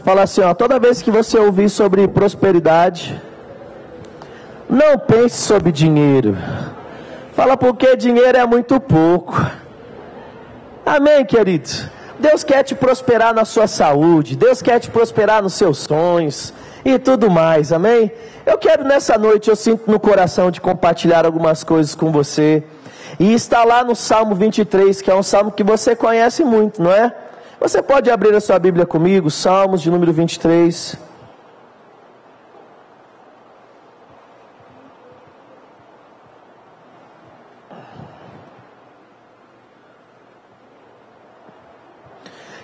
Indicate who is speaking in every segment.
Speaker 1: Fala assim, ó, toda vez que você ouvir sobre prosperidade, não pense sobre dinheiro. Fala porque dinheiro é muito pouco. Amém, querido? Deus quer te prosperar na sua saúde, Deus quer te prosperar nos seus sonhos e tudo mais, amém? Eu quero nessa noite, eu sinto no coração de compartilhar algumas coisas com você. E está lá no Salmo 23, que é um salmo que você conhece muito, não é? Você pode abrir a sua Bíblia comigo, Salmos de número 23.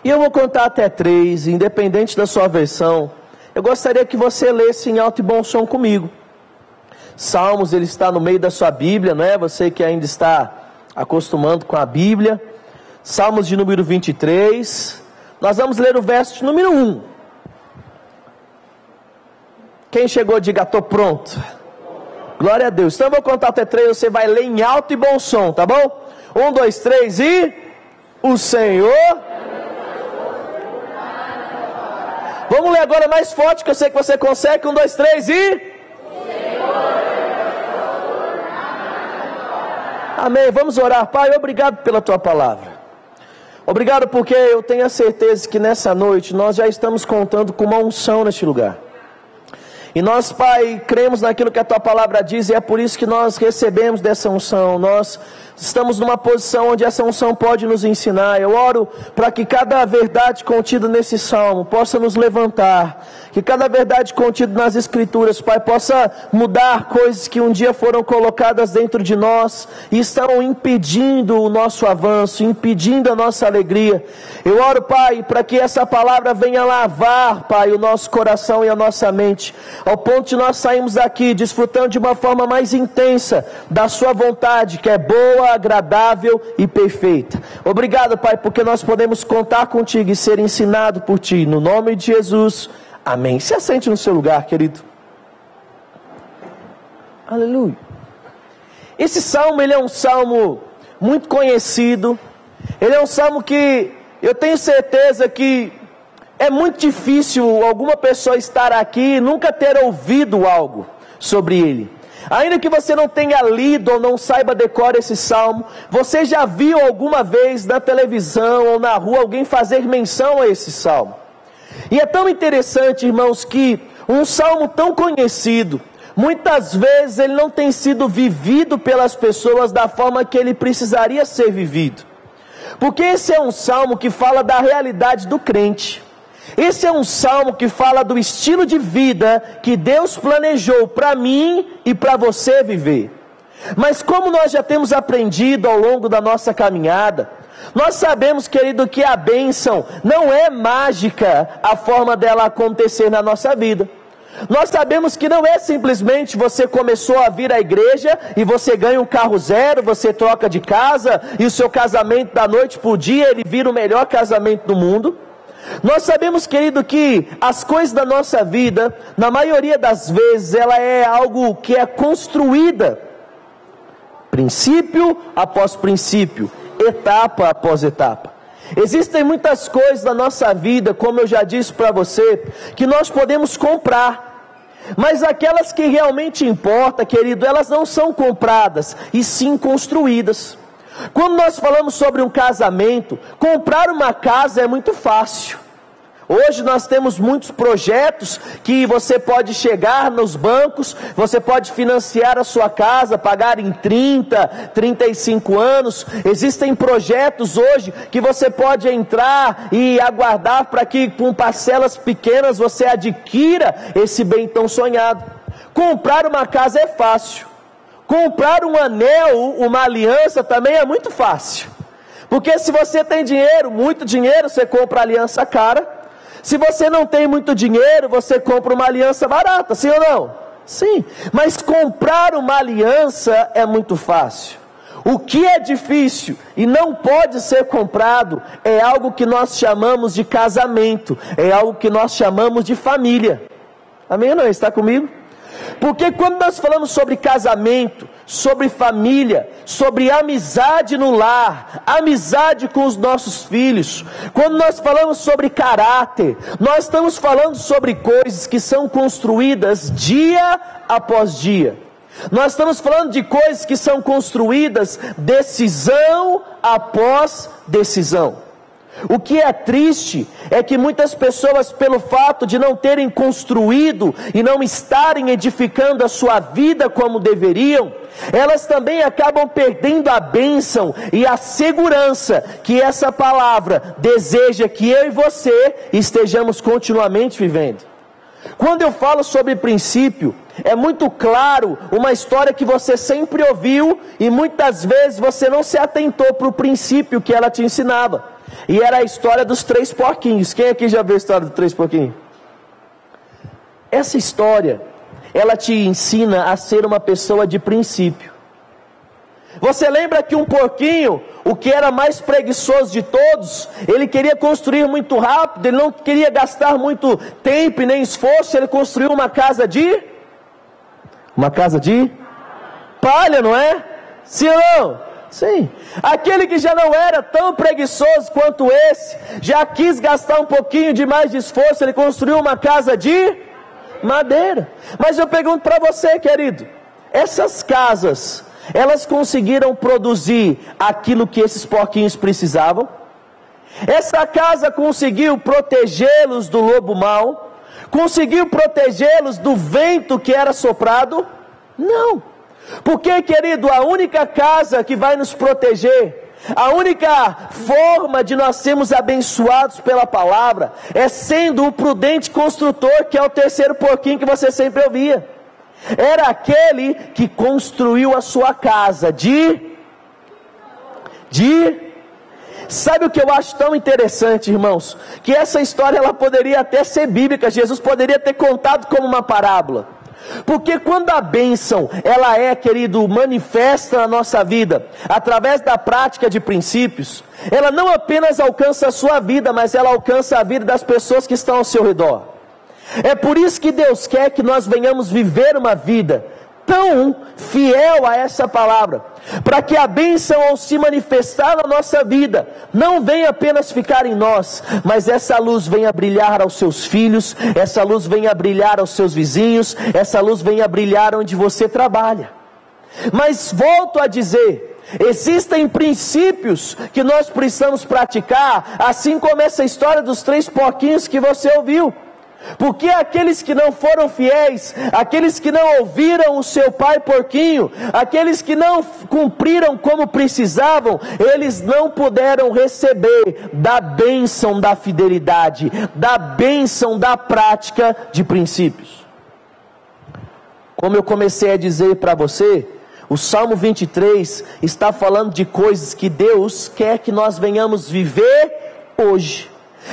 Speaker 1: E eu vou contar até 3, independente da sua versão. Eu gostaria que você lesse em alto e bom som comigo. Salmos, ele está no meio da sua Bíblia, não é? Você que ainda está acostumando com a Bíblia. Salmos de número 23. Nós vamos ler o verso de número 1. Quem chegou, diga, estou pronto. Glória a Deus. Então eu vou contar até 3, você vai ler em alto e bom som, tá bom? 1, 2, 3 e... O Senhor... Vamos ler agora mais forte, que eu sei que você consegue. 1, 2, 3 e... Amém, vamos orar. Pai, obrigado pela tua palavra. Obrigado porque eu tenho a certeza que nessa noite nós já estamos contando com uma unção neste lugar. E nós, Pai, cremos naquilo que a tua palavra diz, e é por isso que nós recebemos dessa unção. Nós estamos numa posição onde essa unção pode nos ensinar. Eu oro para que cada verdade contida nesse salmo possa nos levantar, que cada verdade contida nas escrituras, Pai, possa mudar coisas que um dia foram colocadas dentro de nós e estão impedindo o nosso avanço, impedindo a nossa alegria. Eu oro, Pai, para que essa palavra venha lavar, Pai, o nosso coração e a nossa mente, ao ponto de nós sairmos daqui desfrutando de uma forma mais intensa da sua vontade, que é boa, agradável e perfeita. Obrigado, Pai, porque nós podemos contar contigo e ser ensinado por ti, no nome de Jesus, amém. Se assente no seu lugar, querido. Aleluia. Esse salmo, ele é um salmo muito conhecido, ele é um salmo que eu tenho certeza que é muito difícil alguma pessoa estar aqui e nunca ter ouvido algo sobre ele. Ainda que você não tenha lido ou não saiba decorar esse salmo, você já viu alguma vez na televisão ou na rua alguém fazer menção a esse salmo. E é tão interessante, irmãos, que um salmo tão conhecido, muitas vezes ele não tem sido vivido pelas pessoas da forma que ele precisaria ser vivido. Porque esse é um salmo que fala da realidade do crente. Esse é um salmo que fala do estilo de vida que Deus planejou para mim e para você viver. Mas como nós já temos aprendido ao longo da nossa caminhada, nós sabemos, querido, que a bênção não é mágica a forma dela acontecer na nossa vida. Nós sabemos que não é simplesmente você começou a vir à igreja e você ganha um carro zero, você troca de casa e o seu casamento da noite para o dia ele vira o melhor casamento do mundo. Nós sabemos, querido, que as coisas da nossa vida, na maioria das vezes, ela é algo que é construída, princípio após princípio, etapa após etapa. Existem muitas coisas na nossa vida, como eu já disse para você, que nós podemos comprar, mas aquelas que realmente importam, querido, elas não são compradas, e sim construídas. Quando nós falamos sobre um casamento, comprar uma casa é muito fácil. Hoje nós temos muitos projetos que você pode chegar nos bancos, você pode financiar a sua casa, pagar em 30, 35 anos. Existem projetos hoje que você pode entrar e aguardar para que com parcelas pequenas você adquira esse bem tão sonhado. Comprar uma casa é fácil. Comprar um anel, uma aliança também é muito fácil. Porque se você tem dinheiro, muito dinheiro, você compra aliança cara. Se você não tem muito dinheiro, você compra uma aliança barata, sim ou não? Sim, mas comprar uma aliança é muito fácil. O que é difícil e não pode ser comprado é algo que nós chamamos de casamento, é algo que nós chamamos de família. Amém ou não? Está comigo? Porque quando nós falamos sobre casamento, sobre família, sobre amizade no lar, amizade com os nossos filhos. Quando nós falamos sobre caráter, nós estamos falando sobre coisas que são construídas dia após dia. Nós estamos falando de coisas que são construídas decisão após decisão. O que é triste é que muitas pessoas, pelo fato de não terem construído e não estarem edificando a sua vida como deveriam, elas também acabam perdendo a bênção e a segurança que essa palavra deseja que eu e você estejamos continuamente vivendo. Quando eu falo sobre princípio, é muito claro uma história que você sempre ouviu e muitas vezes você não se atentou para o princípio que ela te ensinava. E era a história dos 3 porquinhos. Quem aqui já viu a história dos 3 porquinhos? Essa história, ela te ensina a ser uma pessoa de princípio. Você lembra que um porquinho, o que era mais preguiçoso de todos, ele queria construir muito rápido, ele não queria gastar muito tempo e nem esforço, ele construiu uma casa de palha, não é? Sim ou não? Sim. Aquele que já não era tão preguiçoso quanto esse, já quis gastar um pouquinho de mais de esforço, ele construiu uma casa de madeira. Mas eu pergunto para você, querido, essas casas, elas conseguiram produzir aquilo que esses porquinhos precisavam? Essa casa conseguiu protegê-los do lobo mau? Conseguiu protegê-los do vento que era soprado? Não. Porque, querido, a única casa que vai nos proteger, a única forma de nós sermos abençoados pela palavra, é sendo o prudente construtor, que é o 3º porquinho que você sempre ouvia. Era aquele que construiu a sua casa Sabe o que eu acho tão interessante, irmãos? Que essa história ela poderia até ser bíblica, Jesus poderia ter contado como uma parábola. Porque quando a bênção, ela é, querido, manifesta na nossa vida, através da prática de princípios, ela não apenas alcança a sua vida, mas ela alcança a vida das pessoas que estão ao seu redor. É por isso que Deus quer que nós venhamos viver uma vida tão fiel a essa palavra, para que a bênção ao se manifestar na nossa vida, não venha apenas ficar em nós, mas essa luz venha brilhar aos seus filhos, essa luz venha brilhar aos seus vizinhos, essa luz venha brilhar onde você trabalha. Mas volto a dizer, existem princípios que nós precisamos praticar, assim como essa história dos 3 porquinhos que você ouviu. Porque aqueles que não foram fiéis, aqueles que não ouviram o seu pai porquinho, aqueles que não cumpriram como precisavam, eles não puderam receber da bênção da fidelidade, da bênção da prática de princípios. Como eu comecei a dizer para você, o Salmo 23 está falando de coisas que Deus quer que nós venhamos viver hoje.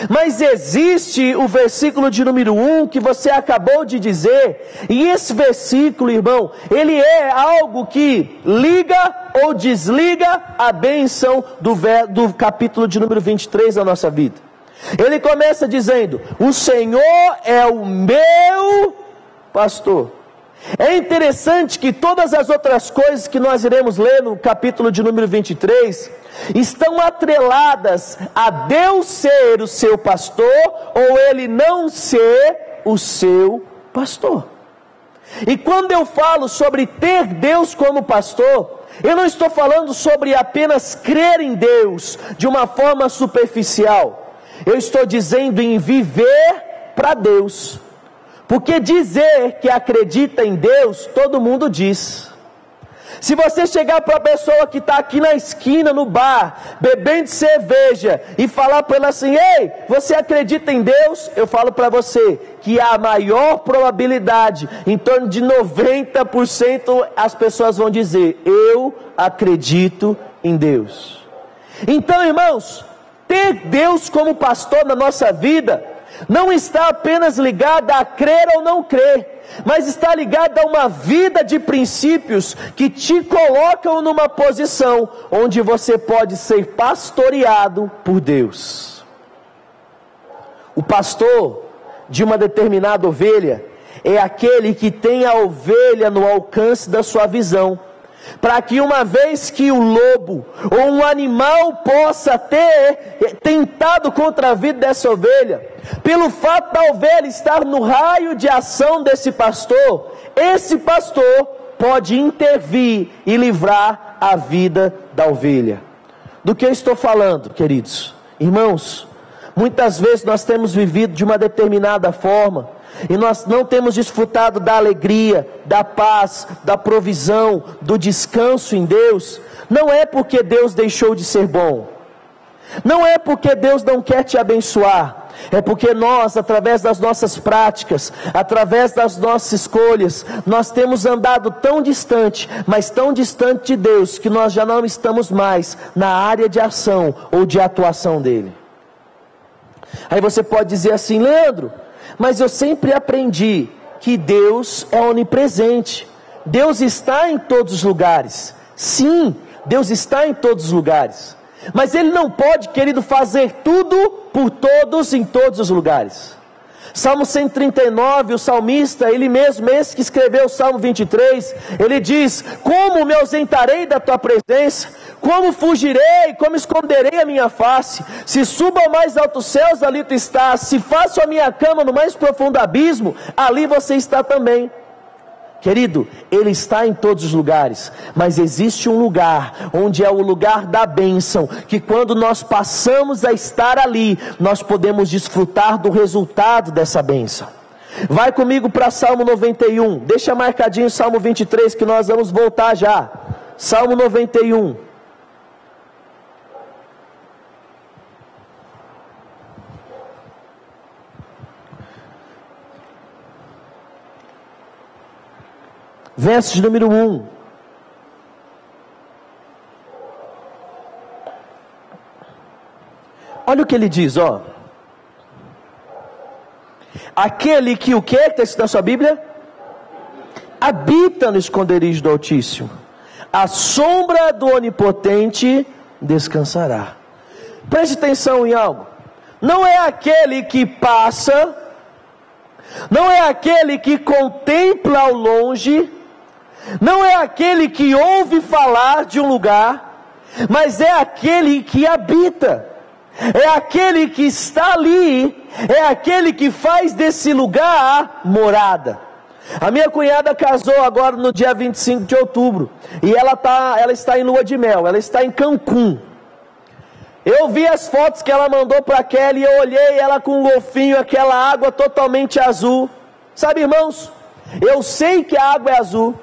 Speaker 1: Mas existe o versículo de número 1 que você acabou de dizer, e esse versículo, irmão, ele é algo que liga ou desliga a bênção do capítulo de número 23 da nossa vida. Ele começa dizendo: o Senhor é o meu pastor. É interessante que todas as outras coisas que nós iremos ler no capítulo de número 23 estão atreladas a Deus ser o seu pastor ou ele não ser o seu pastor. E quando eu falo sobre ter Deus como pastor, eu não estou falando sobre apenas crer em Deus de uma forma superficial. Eu estou dizendo em viver para Deus. Porque dizer que acredita em Deus, todo mundo diz. Se você chegar para a pessoa que está aqui na esquina, no bar, bebendo cerveja, e falar para ela assim: ei, você acredita em Deus? Eu falo para você que a maior probabilidade, em torno de 90%, as pessoas vão dizer: eu acredito em Deus. Então, irmãos, ter Deus como pastor na nossa vida não está apenas ligada a crer ou não crer, mas está ligada a uma vida de princípios que te colocam numa posição onde você pode ser pastoreado por Deus. O pastor de uma determinada ovelha é aquele que tem a ovelha no alcance da sua visão, para que uma vez que o lobo ou um animal possa ter tentado contra a vida dessa ovelha, pelo fato da ovelha estar no raio de ação desse pastor, esse pastor pode intervir e livrar a vida da ovelha. Do que eu estou falando, queridos? Irmãos, muitas vezes nós temos vivido de uma determinada forma, e nós não temos desfrutado da alegria, da paz, da provisão, do descanso em Deus. Não é porque Deus deixou de ser bom, não é porque Deus não quer te abençoar, é porque nós, através das nossas práticas, através das nossas escolhas, nós temos andado tão distante, mas tão distante de Deus, que nós já não estamos mais na área de ação ou de atuação dele. Aí você pode dizer assim: Leandro, mas eu sempre aprendi que Deus é onipresente, Deus está em todos os lugares. Sim, Deus está em todos os lugares, mas Ele não pode, querido, fazer tudo por todos em todos os lugares. Salmo 139, o salmista, ele mesmo, esse que escreveu o Salmo 23, ele diz: como me ausentarei da tua presença? Como fugirei? Como esconderei a minha face? Se subo ao mais altos céus, ali tu estás. Se faço a minha cama no mais profundo abismo, ali você está também. Querido, Ele está em todos os lugares, mas existe um lugar, onde é o lugar da bênção, que quando nós passamos a estar ali, nós podemos desfrutar do resultado dessa bênção. Vai comigo para Salmo 91, deixa marcadinho Salmo 23, que nós vamos voltar já. Salmo 91. Verso de número 1. Olha o que ele diz, ó. Aquele que o que? Está escrito na sua Bíblia? Habita no esconderijo do Altíssimo, a sombra do Onipotente descansará. Preste atenção em algo. Não é aquele que passa, não é aquele que contempla ao longe, não é aquele que ouve falar de um lugar, mas é aquele que habita, é aquele que está ali, é aquele que faz desse lugar morada. A minha cunhada casou agora no dia 25 de outubro, e ela está em lua de mel, ela está em Cancún. Eu vi as fotos que ela mandou para a Kelly, e eu olhei ela com um golfinho, aquela água totalmente azul. Sabe, irmãos, eu sei que a água é azul,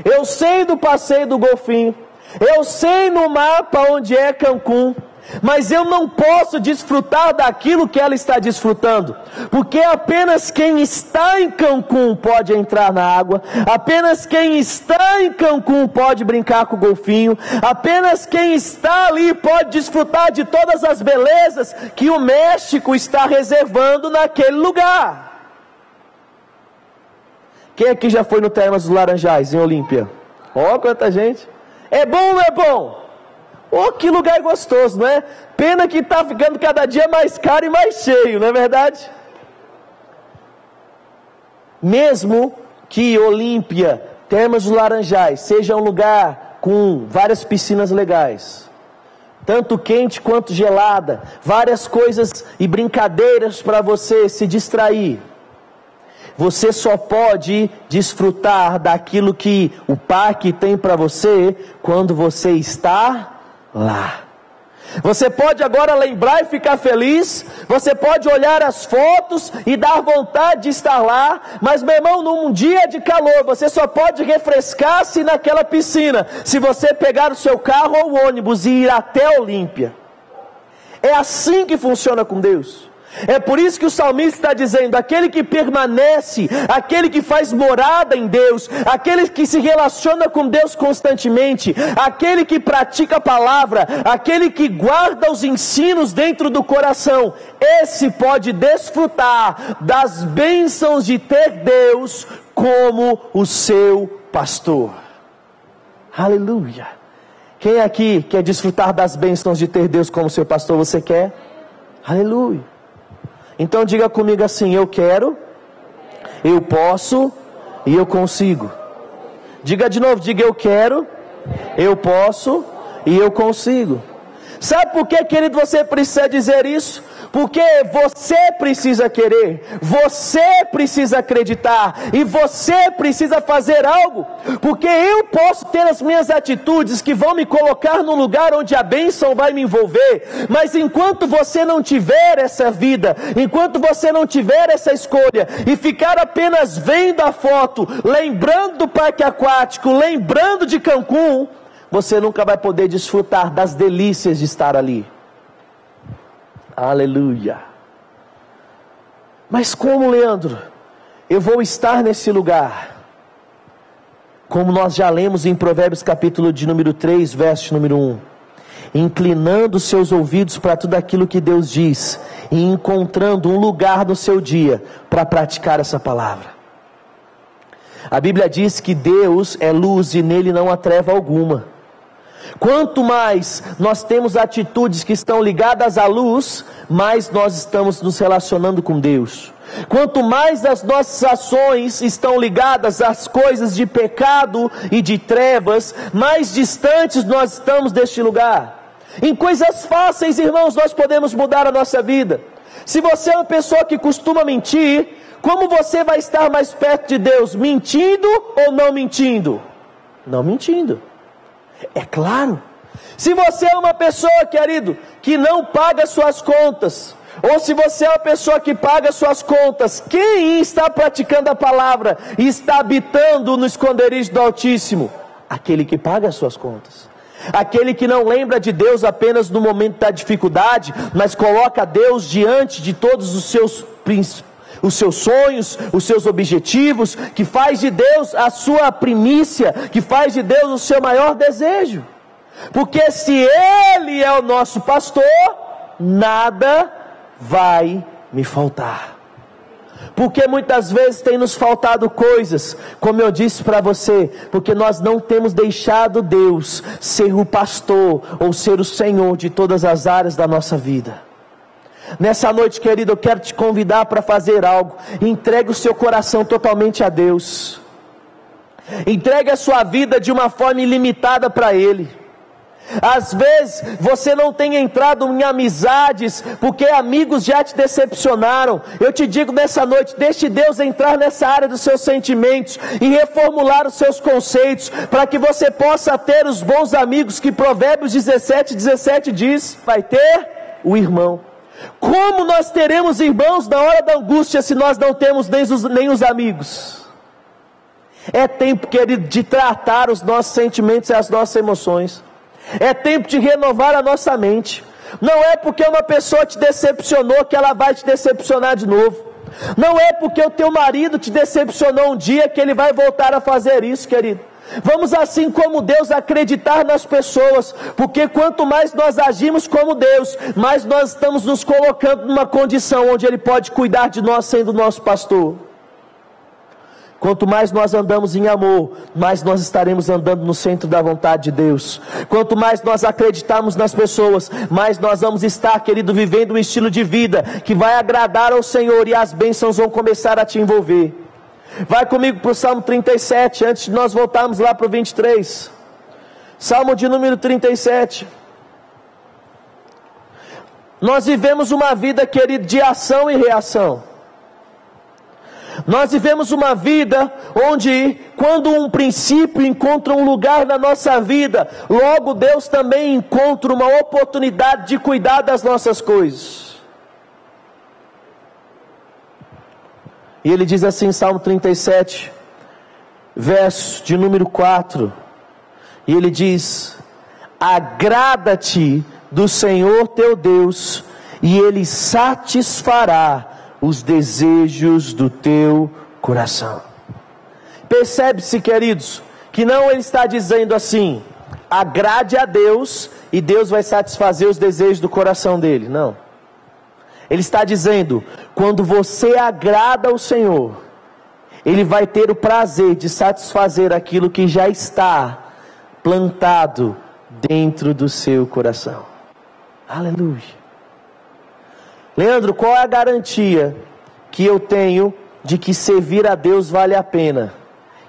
Speaker 1: eu sei do passeio do golfinho, eu sei no mapa onde é Cancún, mas eu não posso desfrutar daquilo que ela está desfrutando, porque apenas quem está em Cancún pode entrar na água, apenas quem está em Cancún pode brincar com o golfinho, apenas quem está ali pode desfrutar de todas as belezas que o México está reservando naquele lugar. Quem aqui já foi no Termas dos Laranjais, em Olímpia? Ó, quanta gente! É bom ou não é bom? Oh, que lugar gostoso, não é? Pena que está ficando cada dia mais caro e mais cheio, não é verdade? Mesmo que Olímpia, Termas dos Laranjais, seja um lugar com várias piscinas legais, tanto quente quanto gelada, várias coisas e brincadeiras para você se distrair, você só pode desfrutar daquilo que o parque tem para você quando você está lá. Você pode agora lembrar e ficar feliz, você pode olhar as fotos e dar vontade de estar lá, mas meu irmão, num dia de calor, você só pode refrescar-se naquela piscina, se você pegar o seu carro ou o ônibus e ir até Olímpia. É assim que funciona com Deus. É por isso que o salmista está dizendo: aquele que permanece, aquele que faz morada em Deus, aquele que se relaciona com Deus constantemente, aquele que pratica a palavra, aquele que guarda os ensinos dentro do coração, esse pode desfrutar das bênçãos de ter Deus como o seu pastor. Aleluia! Quem aqui quer desfrutar das bênçãos de ter Deus como seu pastor? Você quer? Aleluia! Então diga comigo assim: eu quero, eu posso e eu consigo. Diga de novo, diga: eu quero, eu posso e eu consigo. Sabe por que, querido, você precisa dizer isso? Porque você precisa querer, você precisa acreditar e você precisa fazer algo. Porque eu posso ter as minhas atitudes que vão me colocar num lugar onde a bênção vai me envolver, mas enquanto você não tiver essa vida, enquanto você não tiver essa escolha e ficar apenas vendo a foto, lembrando do parque aquático, lembrando de Cancún, você nunca vai poder desfrutar das delícias de estar ali. Aleluia. Mas como, Leandro, eu vou estar nesse lugar? Como nós já lemos em Provérbios capítulo de número 3, verso número 1. Inclinando seus ouvidos para tudo aquilo que Deus diz e encontrando um lugar no seu dia para praticar essa palavra. A Bíblia diz que Deus é luz e nele não há treva alguma. Quanto mais nós temos atitudes que estão ligadas à luz, mais nós estamos nos relacionando com Deus. Quanto mais as nossas ações estão ligadas às coisas de pecado e de trevas, mais distantes nós estamos deste lugar. Em coisas fáceis, irmãos, nós podemos mudar a nossa vida. Se você é uma pessoa que costuma mentir, como você vai estar mais perto de Deus? Mentindo ou não mentindo? Não mentindo. É claro. Se você é uma pessoa, querido, que não paga suas contas, ou se você é uma pessoa que paga suas contas, quem está praticando a palavra e está habitando no esconderijo do Altíssimo? Aquele que paga as suas contas. Aquele que não lembra de Deus apenas no momento da dificuldade, mas coloca Deus diante de todos os seus sonhos, os seus objetivos, que faz de Deus a sua primícia, que faz de Deus o seu maior desejo. Porque se Ele é o nosso pastor, nada vai me faltar. Porque muitas vezes tem nos faltado coisas, como eu disse para você, porque nós não temos deixado Deus ser o pastor ou ser o Senhor de todas as áreas da nossa vida. Nessa noite, querido, eu quero te convidar para fazer algo. Entregue o seu coração totalmente a Deus. Entregue a sua vida de uma forma ilimitada para Ele. Às vezes você não tem entrado em amizades porque amigos já te decepcionaram. Eu te digo nessa noite, deixe Deus entrar nessa área dos seus sentimentos e reformular os seus conceitos, para que você possa ter os bons amigos que Provérbios 17 diz, vai ter o irmão. Como nós teremos irmãos na hora da angústia se nós não temos nem os amigos? É tempo, querido, de tratar os nossos sentimentos e as nossas emoções. É tempo de renovar a nossa mente. Não é porque uma pessoa te decepcionou que ela vai te decepcionar de novo. Não é porque o teu marido te decepcionou um dia que ele vai voltar a fazer isso, querido. Vamos, assim como Deus, acreditar nas pessoas, porque quanto mais nós agimos como Deus, mais nós estamos nos colocando numa condição onde Ele pode cuidar de nós sendo nosso pastor. Quanto mais nós andamos em amor, mais nós estaremos andando no centro da vontade de Deus. Quanto mais nós acreditarmos nas pessoas, mais nós vamos estar, querido, vivendo um estilo de vida que vai agradar ao Senhor, e as bênçãos vão começar a te envolver. Vai comigo para o Salmo 37, antes de nós voltarmos lá para o 23. Salmo de número 37. Nós vivemos uma vida, querido, de ação e reação. Nós vivemos uma vida onde, quando um princípio encontra um lugar na nossa vida, logo Deus também encontra uma oportunidade de cuidar das nossas coisas. E ele diz assim, Salmo 37, verso de número 4, e ele diz: agrada-te do Senhor teu Deus, e Ele satisfará os desejos do teu coração. Percebe-se, queridos, que não ele está dizendo assim, agrade a Deus e Deus vai satisfazer os desejos do coração dele. Não. Ele está dizendo, quando você agrada ao Senhor, Ele vai ter o prazer de satisfazer aquilo que já está plantado dentro do seu coração. Aleluia. Leandro, qual é a garantia que eu tenho de que servir a Deus vale a pena?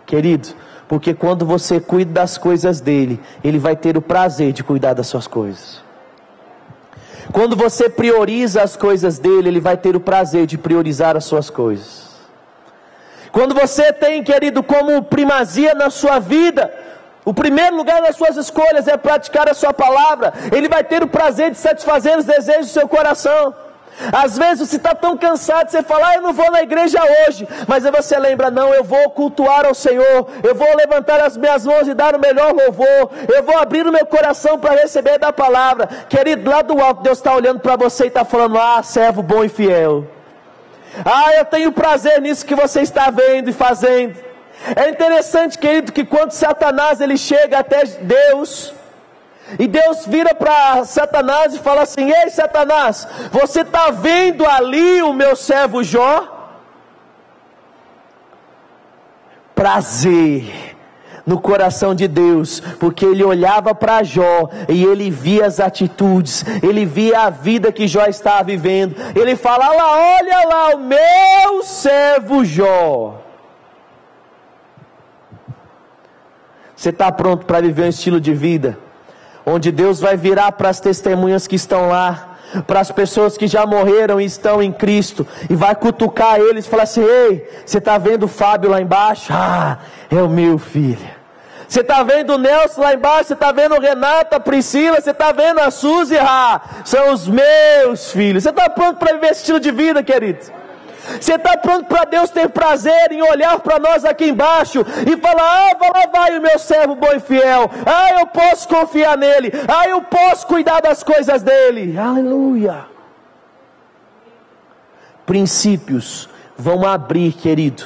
Speaker 1: Querido, Porque quando você cuida das coisas dele, ele vai ter o prazer de cuidar das suas coisas. Quando você prioriza as coisas dele, ele vai ter o prazer de priorizar as suas coisas. Quando você tem, querido, como primazia na sua vida, o primeiro lugar nas suas escolhas é praticar a sua palavra, ele vai ter o prazer de satisfazer os desejos do seu coração. Às vezes você está tão cansado, você fala, eu não vou na igreja hoje, mas aí você lembra, não, eu vou cultuar ao Senhor, eu vou levantar as minhas mãos e dar o melhor louvor, eu vou abrir o meu coração para receber da palavra. Querido, lá do alto Deus está olhando para você e está falando, servo bom e fiel, eu tenho prazer nisso que você está vendo e fazendo. É interessante, querido, que quando Satanás ele chega até Deus, e Deus vira para Satanás e fala assim, ei Satanás, você está vendo ali o meu servo Jó? Prazer no coração de Deus, porque ele olhava para Jó, e ele via as atitudes, ele via a vida que Jó estava vivendo, ele fala, olha lá o meu servo Jó. Você está pronto para viver um estilo de vida onde Deus vai virar para as testemunhas que estão lá, para as pessoas que já morreram e estão em Cristo, e vai cutucar eles e falar assim, ei, você está vendo o Fábio lá embaixo? É o meu filho. Você está vendo o Nelson lá embaixo? Você está vendo o Renato, a Priscila? Você está vendo a Suzy? São os meus filhos. Você está pronto para viver esse estilo de vida, querido? Você está pronto para Deus ter prazer em olhar para nós aqui embaixo e falar, lá vai o meu servo bom e fiel, eu posso confiar nele, eu posso cuidar das coisas dele, aleluia. Princípios vão abrir, querido,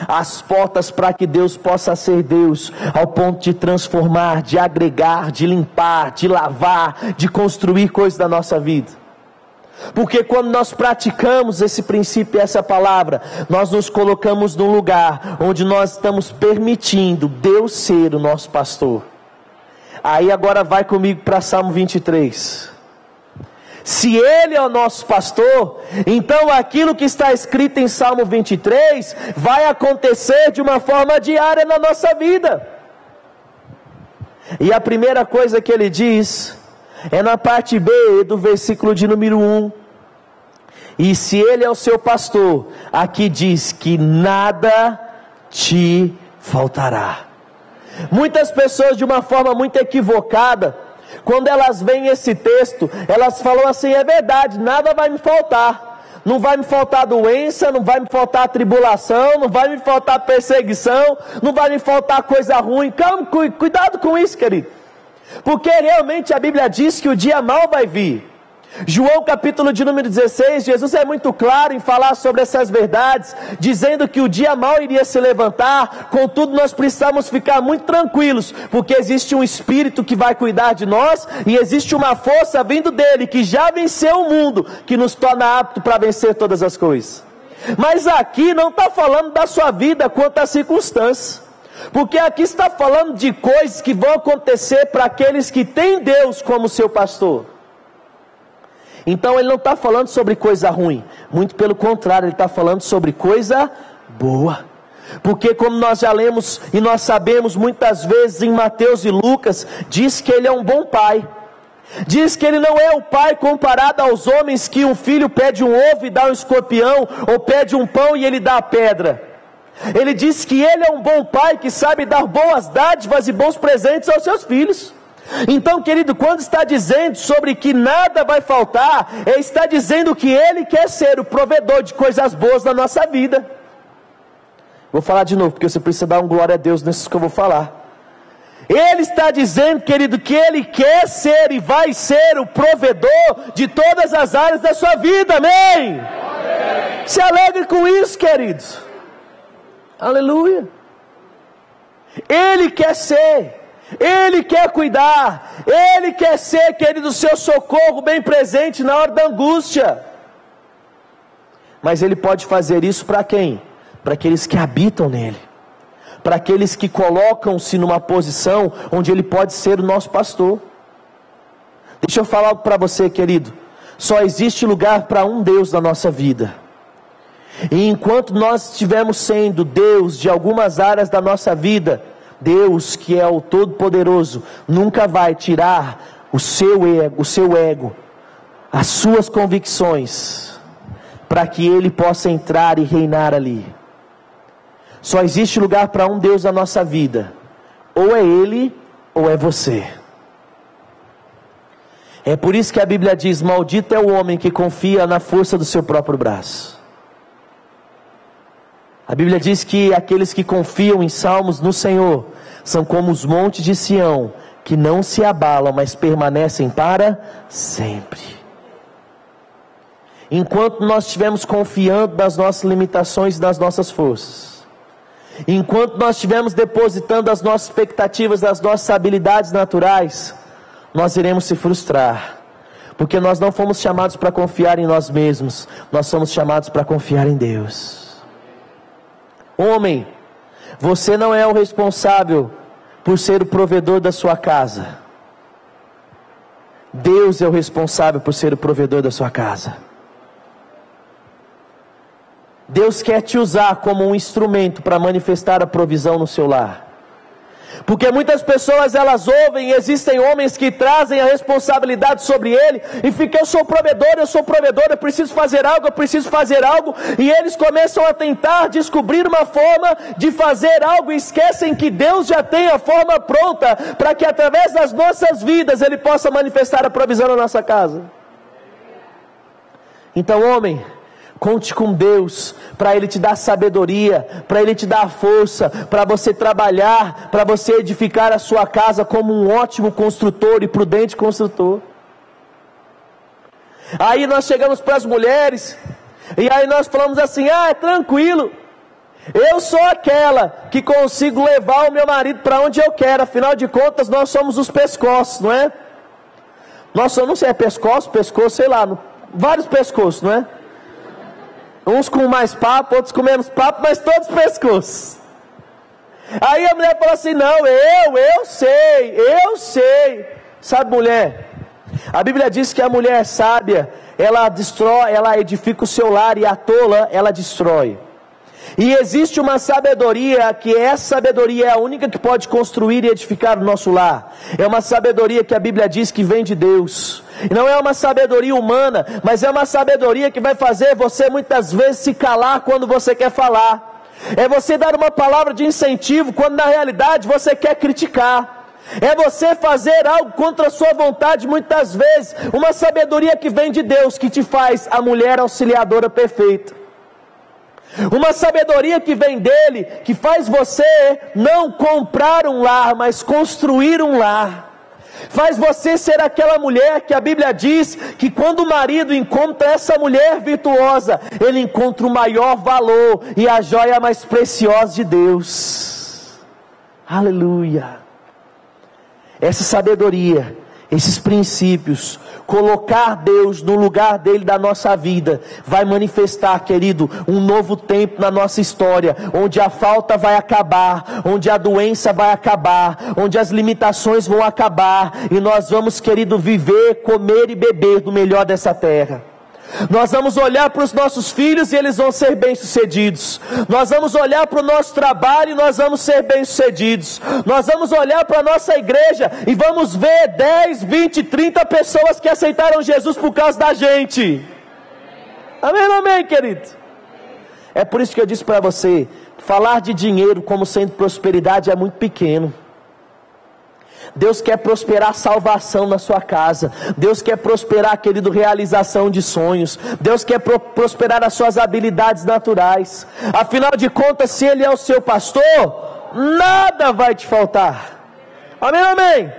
Speaker 1: as portas para que Deus possa ser Deus, ao ponto de transformar, de agregar, de limpar, de lavar, de construir coisas da nossa vida. Porque quando nós praticamos esse princípio e essa palavra, nós nos colocamos num lugar onde nós estamos permitindo Deus ser o nosso pastor. Aí agora vai comigo para Salmo 23. Se Ele é o nosso pastor, então aquilo que está escrito em Salmo 23 vai acontecer de uma forma diária na nossa vida. E a primeira coisa que ele diz é na parte B do versículo de número 1. E se Ele é o seu pastor, aqui diz que nada te faltará. Muitas pessoas, de uma forma muito equivocada, quando elas veem esse texto, elas falam assim, é verdade, nada vai me faltar. Não vai me faltar doença, não vai me faltar tribulação, não vai me faltar perseguição, não vai me faltar coisa ruim. Calma, cuidado com isso, querido. Porque realmente a Bíblia diz que o dia mau vai vir. João capítulo de número 16, Jesus é muito claro em falar sobre essas verdades, dizendo que o dia mau iria se levantar. Contudo, nós precisamos ficar muito tranquilos, porque existe um Espírito que vai cuidar de nós, e existe uma força vindo dele, que já venceu o mundo, que nos torna apto para vencer todas as coisas. Mas aqui não está falando da sua vida quanto às circunstâncias, porque aqui está falando de coisas que vão acontecer para aqueles que têm Deus como seu pastor. Então ele não está falando sobre coisa ruim, muito pelo contrário, ele está falando sobre coisa boa. Porque como nós já lemos e nós sabemos muitas vezes em Mateus e Lucas, diz que ele é um bom pai. Diz que ele não é o pai comparado aos homens, que um filho pede um ovo e dá um escorpião, ou pede um pão e ele dá a pedra. Ele diz que ele é um bom pai que sabe dar boas dádivas e bons presentes aos seus filhos. Então, querido, quando está dizendo sobre que nada vai faltar, ele está dizendo que ele quer ser o provedor de coisas boas na nossa vida. Vou falar de novo, porque você precisa dar um glória a Deus nisso que eu vou falar. Ele está dizendo, querido, que ele quer ser e vai ser o provedor de todas as áreas da sua vida, amém? Amém. Se alegre com isso, queridos. Aleluia. Ele quer ser, Ele quer cuidar, Ele quer ser, querido, o seu socorro bem presente na hora da angústia. Mas Ele pode fazer isso para quem? Para aqueles que habitam nele, para aqueles que colocam-se numa posição onde Ele pode ser o nosso pastor. Deixa eu falar algo para você, querido. Só existe lugar para um Deus na nossa vida. E enquanto nós estivermos sendo Deus de algumas áreas da nossa vida, Deus, que é o Todo-Poderoso, nunca vai tirar o seu ego, as suas convicções, para que Ele possa entrar e reinar ali. Só existe lugar para um Deus na nossa vida, ou é Ele, ou é você. É por isso que a Bíblia diz: maldito é o homem que confia na força do seu próprio braço. A Bíblia diz que aqueles que confiam em Salmos no Senhor são como os montes de Sião, que não se abalam, mas permanecem para sempre. Enquanto nós estivermos confiando nas nossas limitações e nas nossas forças, enquanto nós estivermos depositando as nossas expectativas nas nossas habilidades naturais, nós iremos se frustrar, porque nós não fomos chamados para confiar em nós mesmos, nós somos chamados para confiar em Deus. Homem, você não é o responsável por ser o provedor da sua casa. Deus é o responsável por ser o provedor da sua casa. Deus quer te usar como um instrumento para manifestar a provisão no seu lar. Porque muitas pessoas, elas ouvem, existem homens que trazem a responsabilidade sobre ele, e ficam: eu sou provedor, eu preciso fazer algo, e eles começam a tentar descobrir uma forma de fazer algo, e esquecem que Deus já tem a forma pronta, para que através das nossas vidas, Ele possa manifestar a provisão na nossa casa. Então, homem, conte com Deus, para Ele te dar sabedoria, para Ele te dar força, para você trabalhar, para você edificar a sua casa como um ótimo construtor e prudente construtor. Aí nós chegamos para as mulheres, e aí nós falamos assim: é tranquilo, eu sou aquela que consigo levar o meu marido para onde eu quero, afinal de contas nós somos os pescoços, não é? Nós somos, não sei, pescoço, sei lá, vários pescoços, não é? Uns com mais papo, outros com menos papo, mas todos pescoços. Aí a mulher fala assim: não, eu sei. Sabe, mulher, a Bíblia diz que a mulher sábia, ela destrói, ela edifica o seu lar, e a tola, ela destrói. E existe uma sabedoria, que essa sabedoria é a única que pode construir e edificar o nosso lar. É uma sabedoria que a Bíblia diz que vem de Deus. E não é uma sabedoria humana, mas é uma sabedoria que vai fazer você muitas vezes se calar quando você quer falar. É você dar uma palavra de incentivo quando na realidade você quer criticar. É você fazer algo contra a sua vontade muitas vezes. Uma sabedoria que vem de Deus, que te faz a mulher auxiliadora perfeita. Uma sabedoria que vem dele, que faz você não comprar um lar, mas construir um lar. Faz você ser aquela mulher que a Bíblia diz que quando o marido encontra essa mulher virtuosa, ele encontra o maior valor e a joia mais preciosa de Deus. Aleluia! Essa sabedoria, esses princípios, colocar Deus no lugar dele da nossa vida, vai manifestar, querido, um novo tempo na nossa história, onde a falta vai acabar, onde a doença vai acabar, onde as limitações vão acabar, e nós vamos, querido, viver, comer e beber do melhor dessa terra. Nós vamos olhar para os nossos filhos e eles vão ser bem-sucedidos. Nós vamos olhar para o nosso trabalho e nós vamos ser bem-sucedidos. Nós vamos olhar para a nossa igreja e vamos ver 10, 20, 30 pessoas que aceitaram Jesus por causa da gente. Amém, amém, querido? É por isso que eu disse para você, falar de dinheiro como sendo prosperidade é muito pequeno. Deus quer prosperar salvação na sua casa. Deus quer prosperar, querido, realização de sonhos. Deus quer prosperar as suas habilidades naturais. Afinal de contas, se Ele é o seu pastor, nada vai te faltar. Amém, amém?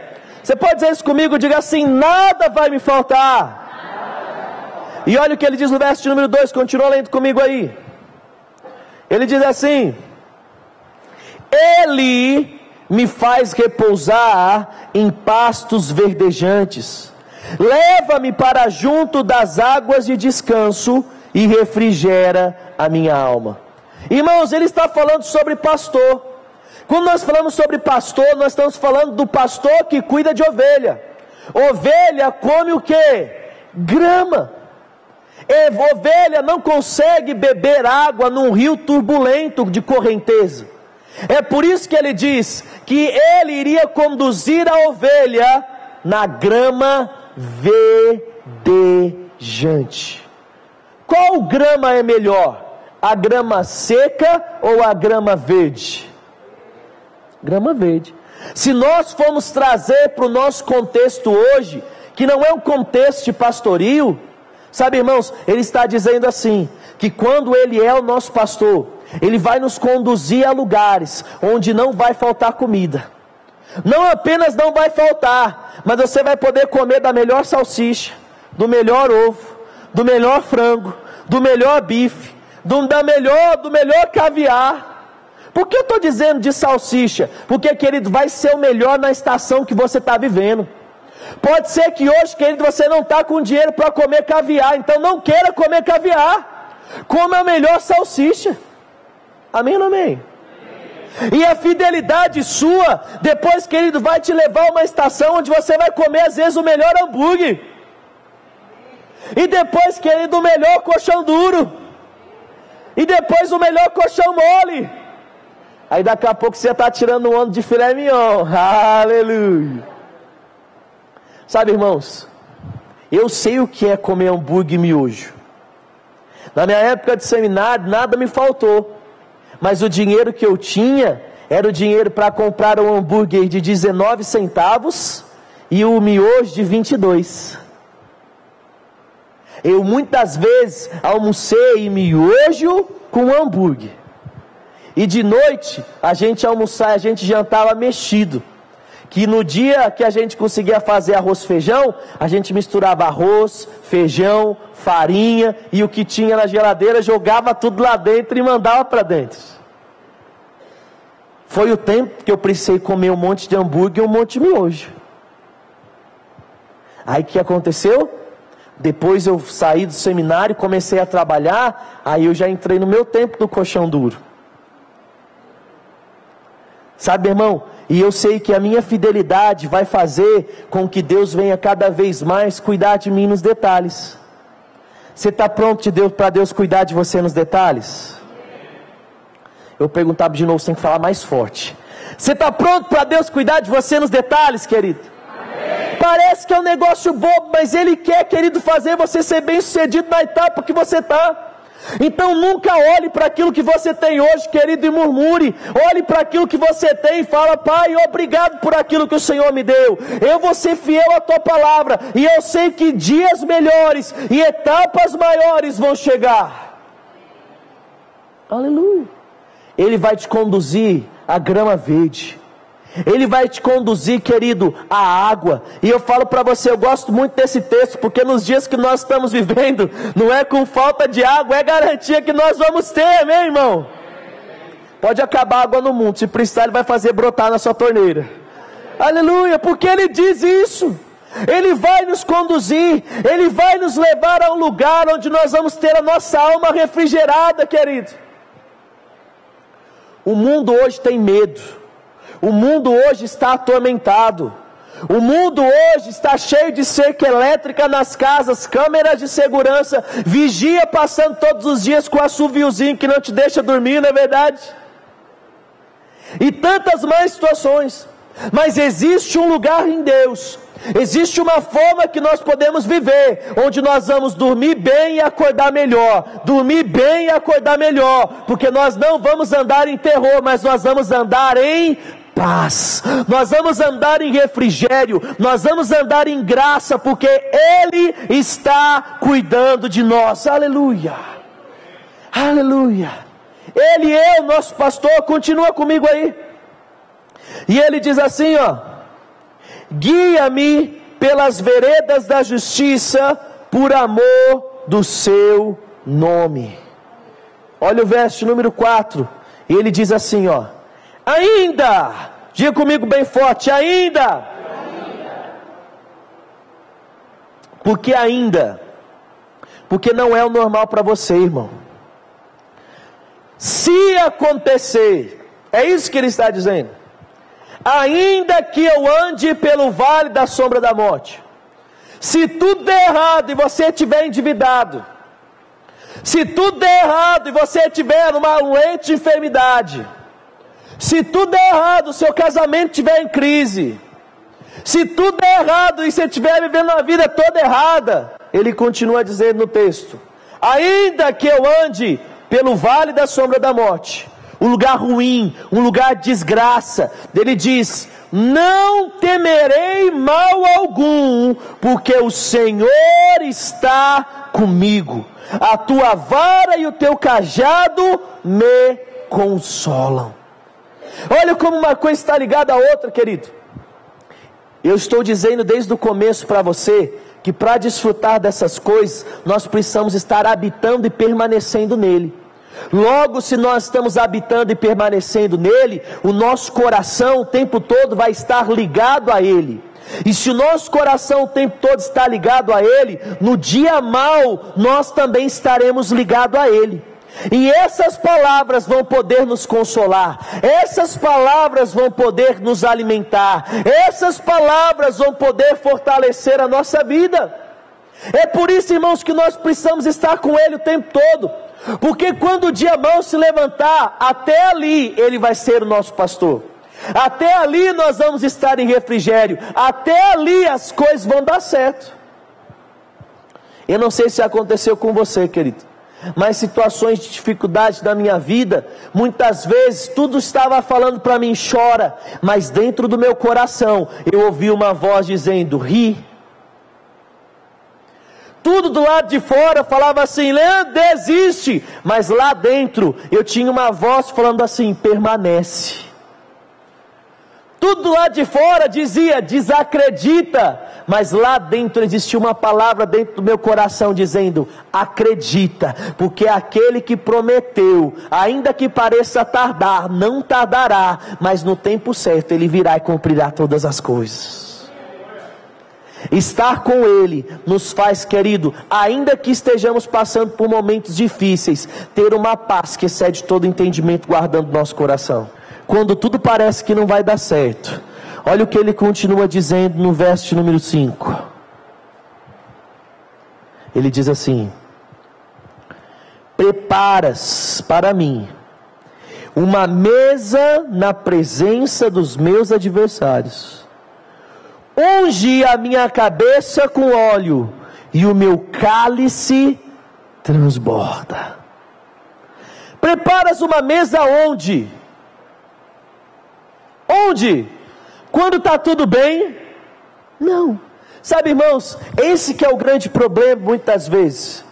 Speaker 1: Você pode dizer isso comigo? Diga assim: nada vai me faltar. E olha o que ele diz no verso de número 2, continua lendo comigo aí. Ele diz assim: Ele me faz repousar em pastos verdejantes, leva-me para junto das águas de descanso e refrigera a minha alma. Irmãos, ele está falando sobre pastor. Quando nós falamos sobre pastor, nós estamos falando do pastor que cuida de ovelha. Ovelha come o que? Grama. Ovelha não consegue beber água num rio turbulento de correnteza. É por isso que ele diz que ele iria conduzir a ovelha na grama verdejante. Qual grama é melhor? A grama seca ou a grama verde? Grama verde. Se nós formos trazer para o nosso contexto hoje, que não é um contexto de pastorio, sabe, irmãos, ele está dizendo assim, que quando ele é o nosso pastor, ele vai nos conduzir a lugares onde não vai faltar comida. Não apenas não vai faltar, mas você vai poder comer da melhor salsicha, do melhor ovo, do melhor frango, do melhor bife, do melhor caviar. Por que eu estou dizendo de salsicha? Porque, querido, vai ser o melhor na estação que você está vivendo. Pode ser que hoje, querido, você não está com dinheiro para comer caviar, então não queira comer caviar. Coma a melhor salsicha. Amém ou não amém? E a fidelidade sua, depois, querido, vai te levar a uma estação onde você vai comer às vezes o melhor hambúrguer. E depois, querido, o melhor colchão duro. E depois o melhor colchão mole. Aí daqui a pouco você está tirando um ano de filé mignon. Aleluia. Sabe, irmãos, eu sei o que é comer hambúrguer e miojo. Na minha época de seminário, nada me faltou. Mas o dinheiro que eu tinha era o dinheiro para comprar um hambúrguer de 19 centavos e o miojo de 22. Eu muitas vezes almocei miojo com hambúrguer. E de noite, a gente almoçava, a gente jantava mexido. Que no dia que a gente conseguia fazer arroz e feijão, a gente misturava arroz, feijão, farinha e o que tinha na geladeira, jogava tudo lá dentro e mandava para dentro. Foi o tempo que eu precisei comer um monte de hambúrguer e um monte de miojo. Aí o que aconteceu? Depois eu saí do seminário, comecei a trabalhar, aí eu já entrei no meu tempo do colchão duro. Sabe, irmão, e eu sei que a minha fidelidade vai fazer com que Deus venha cada vez mais cuidar de mim nos detalhes. Você está pronto para Deus cuidar de você nos detalhes? Eu perguntava de novo, sem falar mais forte. Você está pronto para Deus cuidar de você nos detalhes, querido? Amém. Parece que é um negócio bobo, mas Ele quer, querido, fazer você ser bem sucedido na etapa que você está. Então nunca olhe para aquilo que você tem hoje, querido, e murmure. Olhe para aquilo que você tem e fala: Pai, obrigado por aquilo que o Senhor me deu. Eu vou ser fiel à Tua palavra, e eu sei que dias melhores e etapas maiores vão chegar. Aleluia. Ele vai te conduzir à grama verde. Ele vai te conduzir, querido, à água. E eu falo para você, eu gosto muito desse texto, porque nos dias que nós estamos vivendo, não é com falta de água, é garantia que nós vamos ter, amém, irmão? Pode acabar a água no mundo, se precisar Ele vai fazer brotar na sua torneira. Aleluia, porque Ele diz isso. Ele vai nos conduzir, Ele vai nos levar a um lugar onde nós vamos ter a nossa alma refrigerada, querido. O mundo hoje tem medo. O mundo hoje está atormentado. O mundo hoje está cheio de cerca elétrica nas casas, câmeras de segurança, vigia passando todos os dias com assoviozinho que não te deixa dormir, não é verdade? E tantas mais situações. Mas existe um lugar em Deus, existe uma forma que nós podemos viver, onde nós vamos dormir bem e acordar melhor. Dormir bem e acordar melhor, porque nós não vamos andar em terror, mas nós vamos andar em paz, nós vamos andar em refrigério, nós vamos andar em graça, porque Ele está cuidando de nós. Aleluia, aleluia. Ele é o nosso pastor. Continua comigo aí. E Ele diz assim, ó: guia-me pelas veredas da justiça, por amor do seu nome. Olha o verso número 4, e Ele diz assim, ó: ainda, diga comigo bem forte, ainda. Porque ainda, porque não é o normal para você, irmão. Se acontecer, é isso que Ele está dizendo, ainda que eu ande pelo vale da sombra da morte, se tudo der errado e você estiver endividado, se tudo der errado e você estiver numa doente enfermidade, Se tudo é errado, seu casamento estiver em crise, se tudo é errado e você estiver vivendo uma vida toda errada, ele continua dizendo no texto: ainda que eu ande pelo vale da sombra da morte, um lugar ruim, um lugar de desgraça, ele diz: não temerei mal algum, porque o Senhor está comigo, a tua vara e o teu cajado me consolam. Olha como uma coisa está ligada à outra, querido. Eu estou dizendo desde o começo para você, que para desfrutar dessas coisas, nós precisamos estar habitando e permanecendo nele. Logo, se nós estamos habitando e permanecendo nele, o nosso coração o tempo todo vai estar ligado a ele. E se o nosso coração o tempo todo está ligado a ele, no dia mau, nós também estaremos ligados a ele. E essas palavras vão poder nos consolar, essas palavras vão poder nos alimentar, essas palavras vão poder fortalecer a nossa vida. É por isso, irmãos, que nós precisamos estar com ele o tempo todo, porque quando o dia mau se levantar, até ali ele vai ser o nosso pastor, até ali nós vamos estar em refrigério, até ali as coisas vão dar certo. Eu não sei se aconteceu com você, querido, mas situações de dificuldade da minha vida, muitas vezes tudo estava falando para mim: chora, mas dentro do meu coração eu ouvi uma voz dizendo: ri. Tudo do lado de fora falava assim: Leandro, desiste, mas lá dentro eu tinha uma voz falando assim: permanece. Tudo do lado de fora dizia: desacredita, mas lá dentro existia uma palavra dentro do meu coração dizendo: acredita, porque aquele que prometeu, ainda que pareça tardar, não tardará, mas no tempo certo ele virá e cumprirá todas as coisas. Estar com ele nos faz, querido, ainda que estejamos passando por momentos difíceis, ter uma paz que excede todo entendimento guardando nosso coração. Quando tudo parece que não vai dar certo, olha o que ele continua dizendo no verso de número 5. Ele diz assim: preparas para mim uma mesa na presença dos meus adversários, unge a minha cabeça com óleo, e o meu cálice transborda. Preparas uma mesa onde? Onde? Quando está tudo bem? Não. Sabe, irmãos, esse que é o grande problema muitas vezes.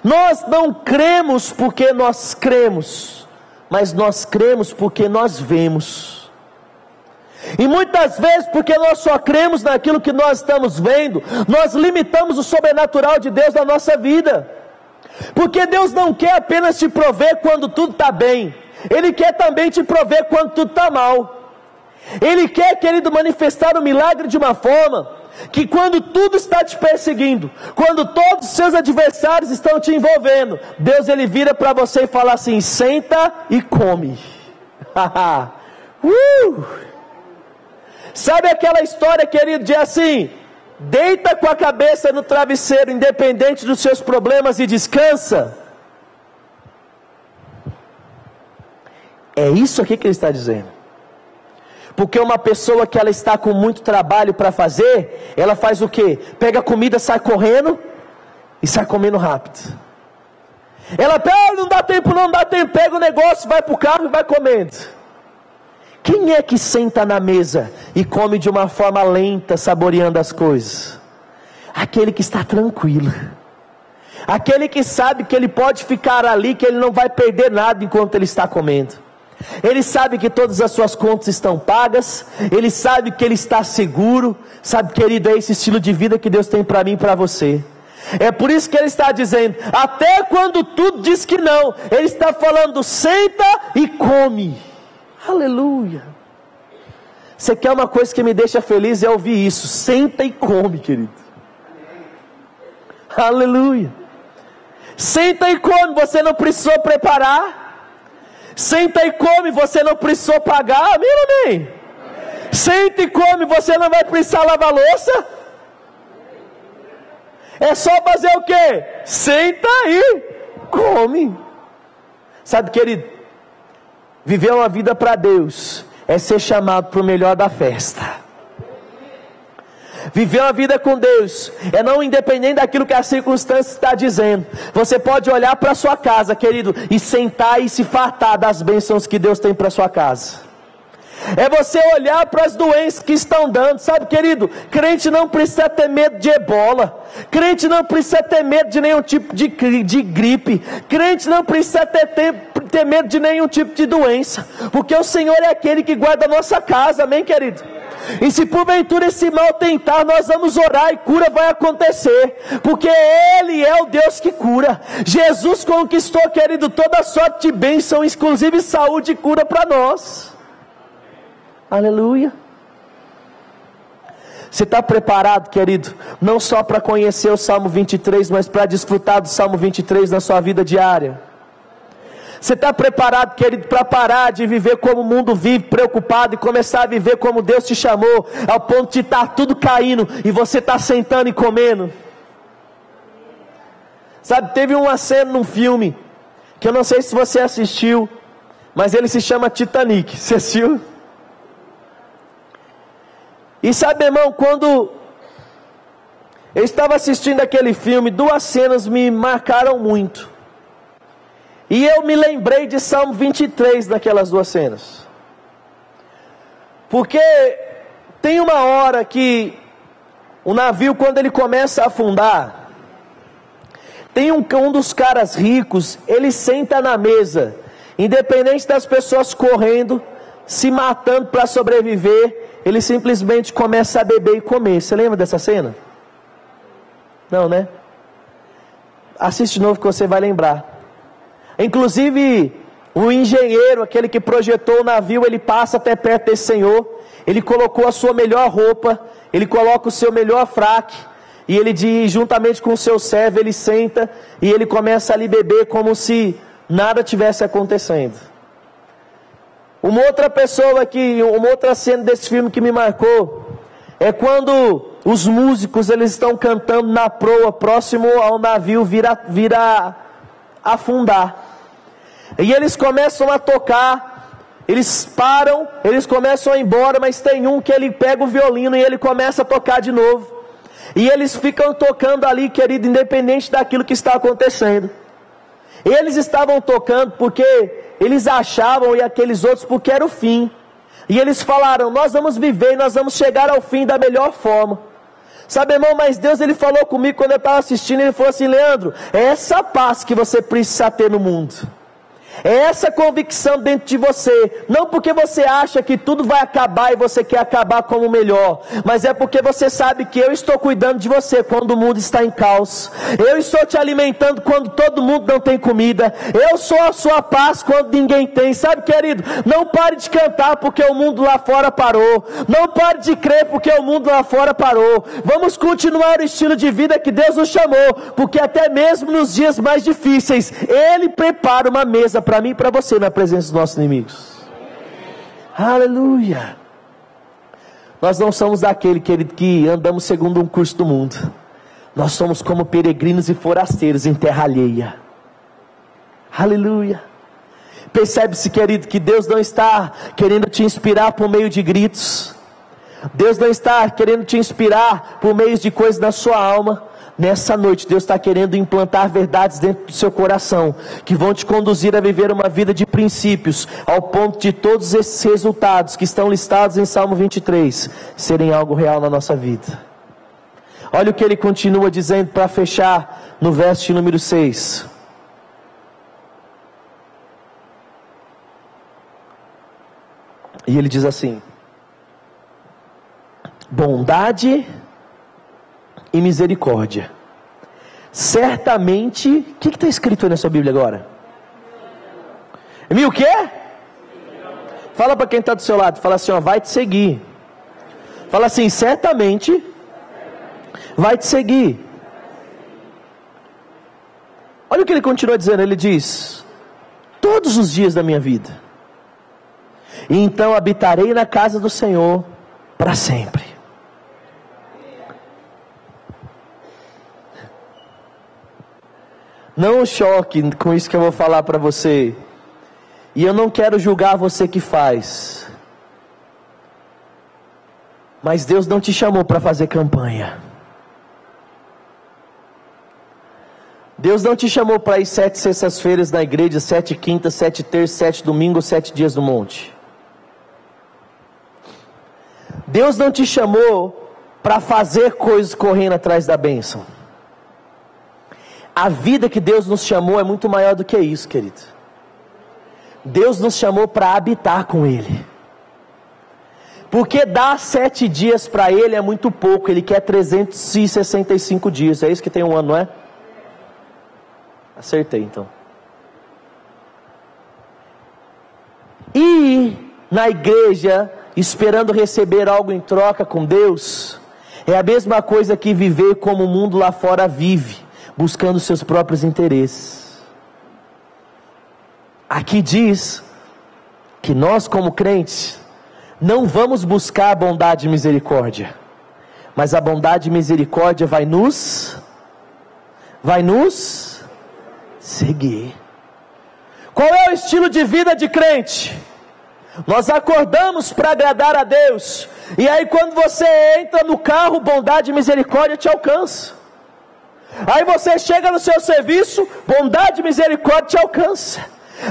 Speaker 1: Nós não cremos porque nós cremos, mas nós cremos porque nós vemos. E muitas vezes, porque nós só cremos naquilo que nós estamos vendo, nós limitamos o sobrenatural de Deus na nossa vida. Porque Deus não quer apenas te prover quando tudo está bem, Ele quer também te prover quando tudo está mal. Ele quer, querido, manifestar o milagre de uma forma que quando tudo está te perseguindo, quando todos os seus adversários estão te envolvendo, Deus ele vira para você e fala assim: senta e come. Sabe aquela história, querido, de assim: deita com a cabeça no travesseiro, independente dos seus problemas, e descansa? É isso aqui que ele está dizendo. Porque uma pessoa que ela está com muito trabalho para fazer, ela faz o quê? Pega a comida, sai correndo e sai comendo rápido. Ela pega: não dá tempo, pega o negócio, vai para o carro e vai comendo. Quem é que senta na mesa e come de uma forma lenta, saboreando as coisas? Aquele que está tranquilo. Aquele que sabe que ele pode ficar ali, que ele não vai perder nada enquanto ele está comendo. Ele sabe que todas as suas contas estão pagas, ele sabe que ele está seguro. Sabe, querido, é esse estilo de vida que Deus tem para mim e para você. É por isso que ele está dizendo, até quando tudo diz que não, ele está falando: senta e come. Aleluia. Você quer uma coisa que me deixa feliz, é ouvir isso: senta e come, querido. Aleluia. Senta e come, você não precisou preparar. Senta e come, você não precisou pagar. Amém ou amém? Senta e come, você não vai precisar lavar louça. É só fazer o quê? Senta e come. Sabe, querido, Viver uma vida para Deus é ser chamado para o melhor da festa. Viver uma vida com Deus é não independente daquilo que a circunstância está dizendo. Você pode olhar para a sua casa, querido, e sentar e se fartar das bênçãos que Deus tem para a sua casa. É você olhar para as doenças que estão dando, sabe, querido? Crente não precisa ter medo de ebola, crente não precisa ter medo de nenhum tipo de gripe, crente não precisa ter medo de nenhum tipo de doença, porque o Senhor é aquele que guarda a nossa casa, amém, querido? E se porventura esse mal tentar, nós vamos orar e cura vai acontecer, porque Ele é o Deus que cura. Jesus conquistou, querido, toda sorte de bênção, inclusive saúde e cura para nós. Aleluia. Você está preparado, querido, não só para conhecer o Salmo 23, mas para desfrutar do Salmo 23 na sua vida diária? Você está preparado, querido, para parar de viver como o mundo vive, preocupado, e começar a viver como Deus te chamou, ao ponto de estar tudo caindo e você está sentando e comendo? Sabe, teve uma cena num filme que eu não sei se você assistiu, mas ele se chama Titanic. Você assistiu? E sabe, irmão, quando eu estava assistindo aquele filme, duas cenas me marcaram muito. E eu me lembrei de Salmo 23 naquelas duas cenas. Porque tem uma hora que o navio, quando ele começa a afundar, tem um dos caras ricos, ele senta na mesa, independente das pessoas correndo, se matando para sobreviver, ele simplesmente começa a beber e comer. Você lembra dessa cena? Não, né? Assiste de novo que você vai lembrar. Inclusive, o engenheiro, aquele que projetou o navio, ele passa até perto desse senhor, ele colocou a sua melhor roupa, ele coloca o seu melhor fraque, e ele diz, juntamente com o seu servo, ele senta, e ele começa a lhe beber como se nada tivesse acontecendo. Uma outra uma outra cena desse filme que me marcou, é quando os músicos, eles estão cantando na proa, próximo ao navio vira afundar, e eles começam a tocar, eles param, eles começam a ir embora, mas tem um que ele pega o violino e ele começa a tocar de novo, e eles ficam tocando ali, querido, independente daquilo que está acontecendo. Eles estavam tocando porque eles achavam, e aqueles outros, porque era o fim, e eles falaram, nós vamos viver e nós vamos chegar ao fim da melhor forma. Sabe, irmão, mas Deus, ele falou comigo quando eu estava assistindo, ele falou assim, Leandro, é essa paz que você precisa ter no mundo, é essa convicção dentro de você, não porque você acha que tudo vai acabar e você quer acabar como o melhor, mas é porque você sabe que eu estou cuidando de você quando o mundo está em caos, eu estou te alimentando quando todo mundo não tem comida, eu sou a sua paz quando ninguém tem. Sabe, querido, não pare de cantar porque o mundo lá fora parou, não pare de crer porque o mundo lá fora parou, vamos continuar o estilo de vida que Deus nos chamou, porque até mesmo nos dias mais difíceis, Ele prepara uma mesa para mim e para você na presença dos nossos inimigos. Aleluia. Nós não somos daquele, querido, que andamos segundo um curso do mundo. Nós somos como peregrinos e forasteiros em terra alheia. Aleluia. Percebe-se, querido, que Deus não está querendo te inspirar por meio de gritos. Deus não está querendo te inspirar por meio de coisas na sua alma. Nessa noite, Deus está querendo implantar verdades dentro do seu coração, que vão te conduzir a viver uma vida de princípios, ao ponto de todos esses resultados que estão listados em Salmo 23, serem algo real na nossa vida. Olha o que ele continua dizendo para fechar no verso número 6. E ele diz assim: bondade e misericórdia, certamente. O que está escrito aí na sua Bíblia agora? O quê? Fala para quem está do seu lado, fala assim, ó, vai te seguir. Fala assim, certamente vai te seguir. Olha o que ele continua dizendo, ele diz, todos os dias da minha vida, e então habitarei na casa do Senhor para sempre. Não choque com isso que eu vou falar para você, E eu não quero julgar você que faz. Mas Deus não te chamou para fazer campanha. Deus não te chamou para ir 7 sextas-feiras na igreja, 7 quintas, 7 terças, 7 domingos, 7 dias no monte. Deus não te chamou para fazer coisas correndo atrás da bênção. A vida que Deus nos chamou é muito maior do que isso, querido. Deus nos chamou para habitar com Ele. Porque dar 7 dias para Ele é muito pouco. Ele quer 365 dias. É isso que tem um ano, não é? Acertei então. Ir na igreja esperando receber algo em troca com Deus é a mesma coisa que viver como o mundo lá fora vive, buscando seus próprios interesses. Aqui diz que nós, como crentes, não vamos buscar a bondade e misericórdia, mas a bondade e misericórdia vai nos seguir. Qual é o estilo de vida de crente? Nós acordamos para agradar a Deus, e aí quando você entra no carro, bondade e misericórdia te alcança. Aí você chega no seu serviço, bondade e misericórdia te alcança.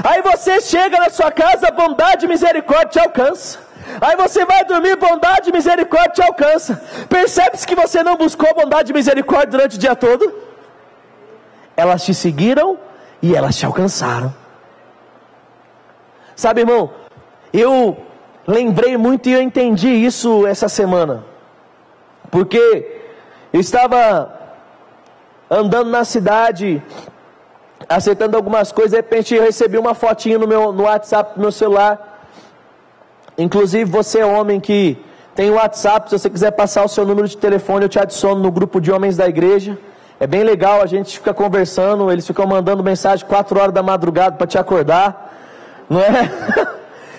Speaker 1: Aí você chega na sua casa, bondade e misericórdia te alcança. Aí você vai dormir, bondade e misericórdia te alcança. Percebe-se que você não buscou bondade e misericórdia durante o dia todo? Elas te seguiram e elas te alcançaram. Sabe, irmão, eu lembrei muito e eu entendi isso essa semana. Porque eu estava andando na cidade, acertando algumas coisas, de repente eu recebi uma fotinha no WhatsApp do meu celular. Inclusive você homem que tem o WhatsApp, se você quiser passar o seu número de telefone, eu te adiciono no grupo de homens da igreja. É bem legal, a gente fica conversando, eles ficam mandando mensagem 4 horas da madrugada para te acordar, não é?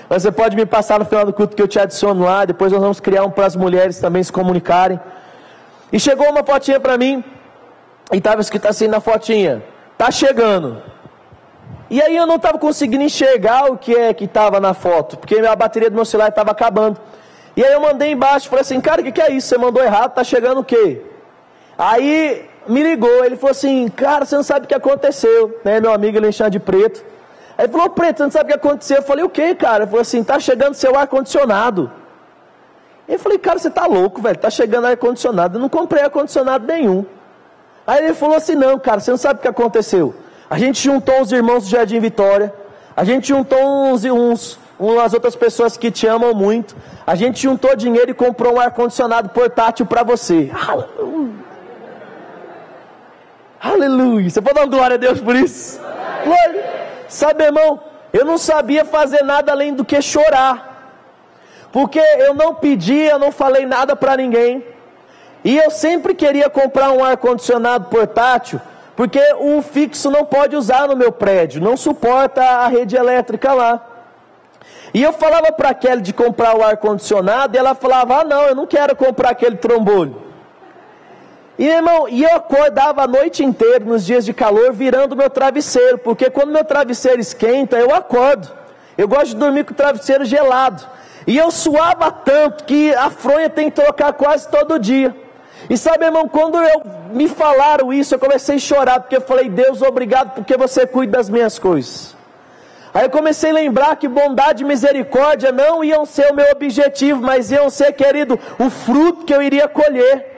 Speaker 1: Mas você pode me passar no final do culto que eu te adiciono lá. Depois nós vamos criar um para as mulheres também se comunicarem. E chegou uma fotinha para mim, e estava escrito assim na fotinha: tá chegando. E aí eu não estava conseguindo enxergar o que é que estava na foto, porque a bateria do meu celular estava acabando. E aí eu mandei embaixo, falei assim: cara, o que é isso? Você mandou errado, tá chegando o quê? Aí me ligou, ele falou assim: cara, você não sabe o que aconteceu, né? Meu amigo Alexandre de Preto. Aí ele falou: Preto, você não sabe o que aconteceu? Eu falei: o que, cara? Ele falou assim: tá chegando seu ar-condicionado. Eu falei: cara, você tá louco, velho, tá chegando ar-condicionado. Eu não comprei ar-condicionado nenhum. Aí ele falou assim: não, cara, você não sabe o que aconteceu. A gente juntou os irmãos do Jardim Vitória, a gente juntou umas outras pessoas que te amam muito, a gente juntou dinheiro e comprou um ar-condicionado portátil para você. Aleluia! Você pode dar uma glória a Deus por isso? Glória! Sabe, irmão, eu não sabia fazer nada além do que chorar, porque eu não pedi, eu não falei nada para ninguém, e eu sempre queria comprar um ar-condicionado portátil, porque o fixo não pode usar no meu prédio, não suporta a rede elétrica lá. E eu falava para a Kelly de comprar o ar-condicionado, e ela falava: ah não, eu não quero comprar aquele trombolho. E irmão, eu acordava a noite inteira, nos dias de calor, virando meu travesseiro, porque quando meu travesseiro esquenta, eu acordo. Eu gosto de dormir com o travesseiro gelado. E eu suava tanto que a fronha tem que trocar quase todo dia. E sabe, irmão, quando me falaram isso, eu comecei a chorar, porque eu falei: Deus, obrigado porque você cuida das minhas coisas. Aí eu comecei a lembrar que bondade e misericórdia não iam ser o meu objetivo, mas iam ser, querido, o fruto que eu iria colher.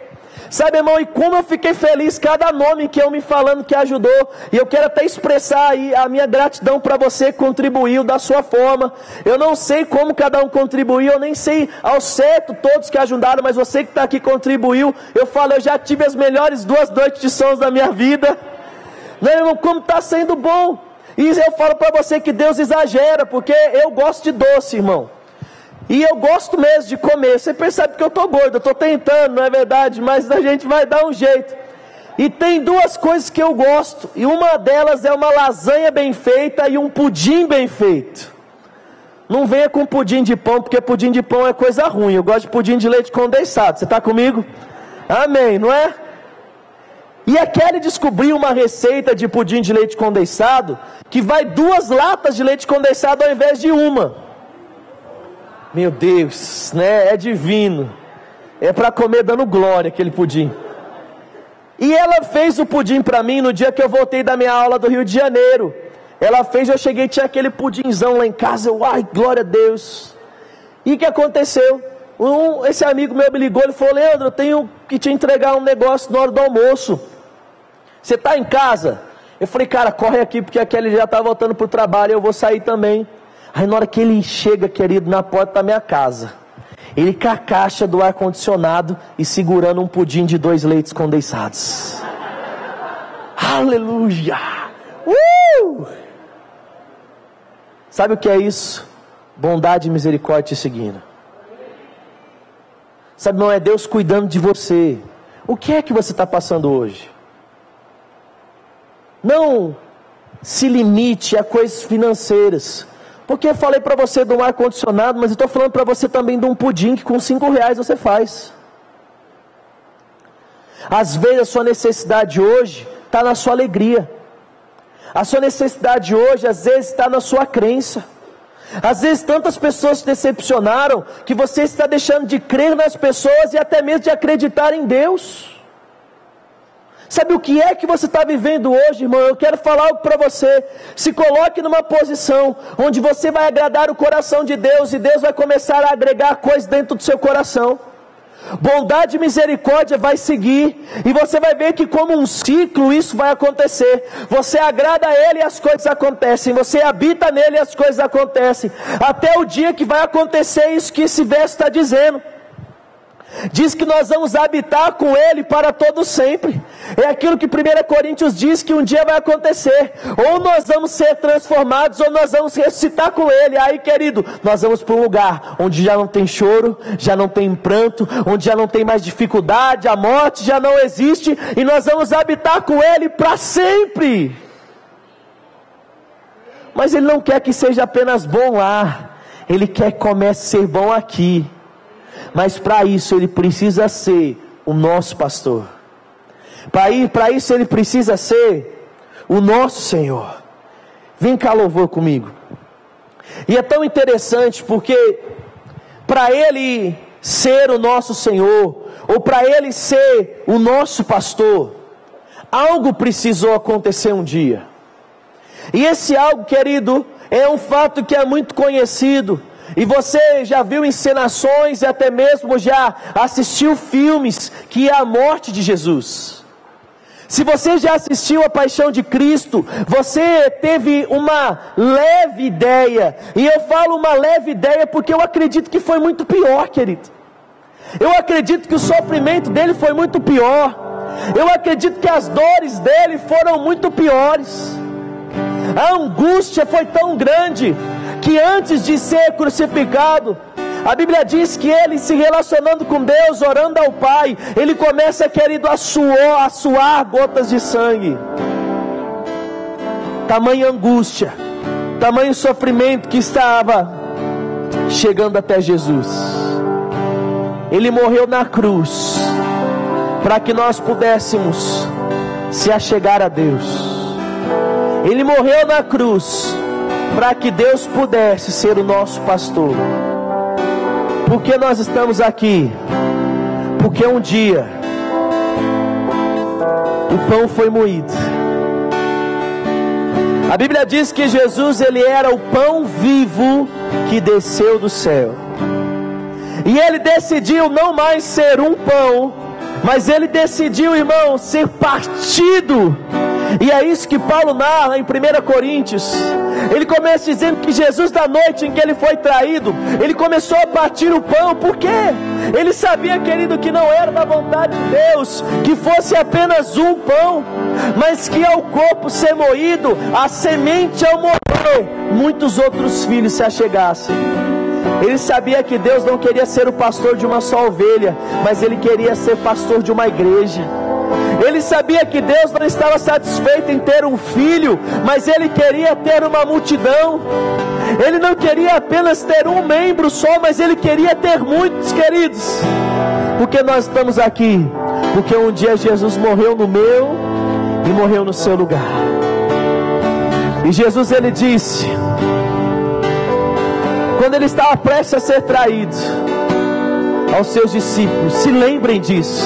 Speaker 1: Sabe, irmão, e como eu fiquei feliz, cada nome que eu me falando que ajudou, e eu quero até expressar aí a minha gratidão para você que contribuiu da sua forma. Eu não sei como cada um contribuiu, eu nem sei ao certo todos que ajudaram, mas você que está aqui contribuiu. Eu falo, eu já tive as melhores 2 noites de sons da minha vida, né, irmão, como está sendo bom. E eu falo para você que Deus exagera, porque eu gosto de doce, irmão. E eu gosto mesmo de comer. Você percebe que eu estou gordo, eu estou tentando, não é verdade? Mas a gente vai dar um jeito. E tem 2 coisas que eu gosto. E uma delas é uma lasanha bem feita e um pudim bem feito. Não venha com pudim de pão, porque pudim de pão é coisa ruim. Eu gosto de pudim de leite condensado. Você está comigo? Amém, não é? E a Kelly descobriu uma receita de pudim de leite condensado, que vai 2 latas de leite condensado ao invés de uma. Meu Deus, né? É divino. É para comer dando glória aquele pudim. E ela fez o pudim para mim no dia que eu voltei da minha aula do Rio de Janeiro. Ela fez, eu cheguei, tinha aquele pudinzão lá em casa, ai, glória a Deus. E o que aconteceu? Esse amigo meu me ligou, ele falou: Leandro, eu tenho que te entregar um negócio na hora do almoço. Você está em casa? Eu falei: cara, corre aqui, porque aquele já está voltando para o trabalho, eu vou sair também. Aí na hora que ele chega, querido, na porta da minha casa, ele com a caixa do ar-condicionado e segurando um pudim de 2 leites condensados. Aleluia! Sabe o que é isso? Bondade e misericórdia te seguindo. Sabe, não é Deus cuidando de você. O que é que você está passando hoje? Não se limite a coisas financeiras. Porque eu falei para você de um ar-condicionado, mas eu estou falando para você também de um pudim que com R$5 você faz. Às vezes a sua necessidade hoje está na sua alegria. A sua necessidade hoje às vezes está na sua crença. Às vezes tantas pessoas te decepcionaram que você está deixando de crer nas pessoas e até mesmo de acreditar em Deus. Sabe o que é que você está vivendo hoje, irmão? Eu quero falar algo para você. Se coloque numa posição onde você vai agradar o coração de Deus e Deus vai começar a agregar coisas dentro do seu coração. Bondade e misericórdia vai seguir, e você vai ver que como um ciclo isso vai acontecer. Você agrada a Ele e as coisas acontecem, você habita nele e as coisas acontecem, até o dia que vai acontecer isso que esse verso está dizendo. Diz que nós vamos habitar com Ele para todo sempre. É aquilo que 1 Coríntios diz que um dia vai acontecer. Ou nós vamos ser transformados, ou nós vamos ressuscitar com Ele. Aí, querido, nós vamos para um lugar onde já não tem choro, já não tem pranto, onde já não tem mais dificuldade, a morte já não existe, e nós vamos habitar com Ele para sempre. Mas Ele não quer que seja apenas bom lá, Ele quer que comece a ser bom aqui. Mas para isso Ele precisa ser o nosso pastor. Para isso Ele precisa ser o nosso Senhor. Vem cá, louvor comigo. E é tão interessante porque para Ele ser o nosso Senhor, ou para Ele ser o nosso pastor, algo precisou acontecer um dia. E esse algo, querido, é um fato que é muito conhecido. E você já viu encenações e até mesmo já assistiu filmes, que é a morte de Jesus. Se você já assistiu a Paixão de Cristo, você teve uma leve ideia. E eu falo uma leve ideia porque eu acredito que foi muito pior, querido. Eu acredito que o sofrimento dele foi muito pior. Eu acredito que as dores dele foram muito piores. A angústia foi tão grande que antes de ser crucificado, a Bíblia diz que ele, se relacionando com Deus, orando ao Pai, ele começa, querido, a suar gotas de sangue. Tamanha angústia, tamanho sofrimento que estava chegando até Jesus. Ele morreu na cruz para que nós pudéssemos se achegar a Deus. Ele morreu na cruz para que Deus pudesse ser o nosso pastor. Por que nós estamos aqui? Porque um dia o pão foi moído. A Bíblia diz que Jesus, ele era o pão vivo que desceu do céu. E ele decidiu não mais ser um pão, mas ele decidiu, irmão, ser partido. E é isso que Paulo narra em 1 Coríntios. Ele começa dizendo que Jesus, na noite em que ele foi traído, ele começou a partir o pão. Por quê? Ele sabia, querido, que não era da vontade de Deus que fosse apenas um pão, mas que ao corpo ser moído, a semente ao morrer, muitos outros filhos se achegassem. Ele sabia que Deus não queria ser o pastor de uma só ovelha, mas Ele queria ser pastor de uma igreja. Ele sabia que Deus não estava satisfeito em ter um filho, mas Ele queria ter uma multidão. Ele não queria apenas ter um membro só, mas Ele queria ter muitos, queridos. Porque nós estamos aqui? porque um dia Jesus morreu no meu e morreu no seu lugar. E Jesus, ele disse, quando ele estava prestes a ser traído, aos seus discípulos: se lembrem disso,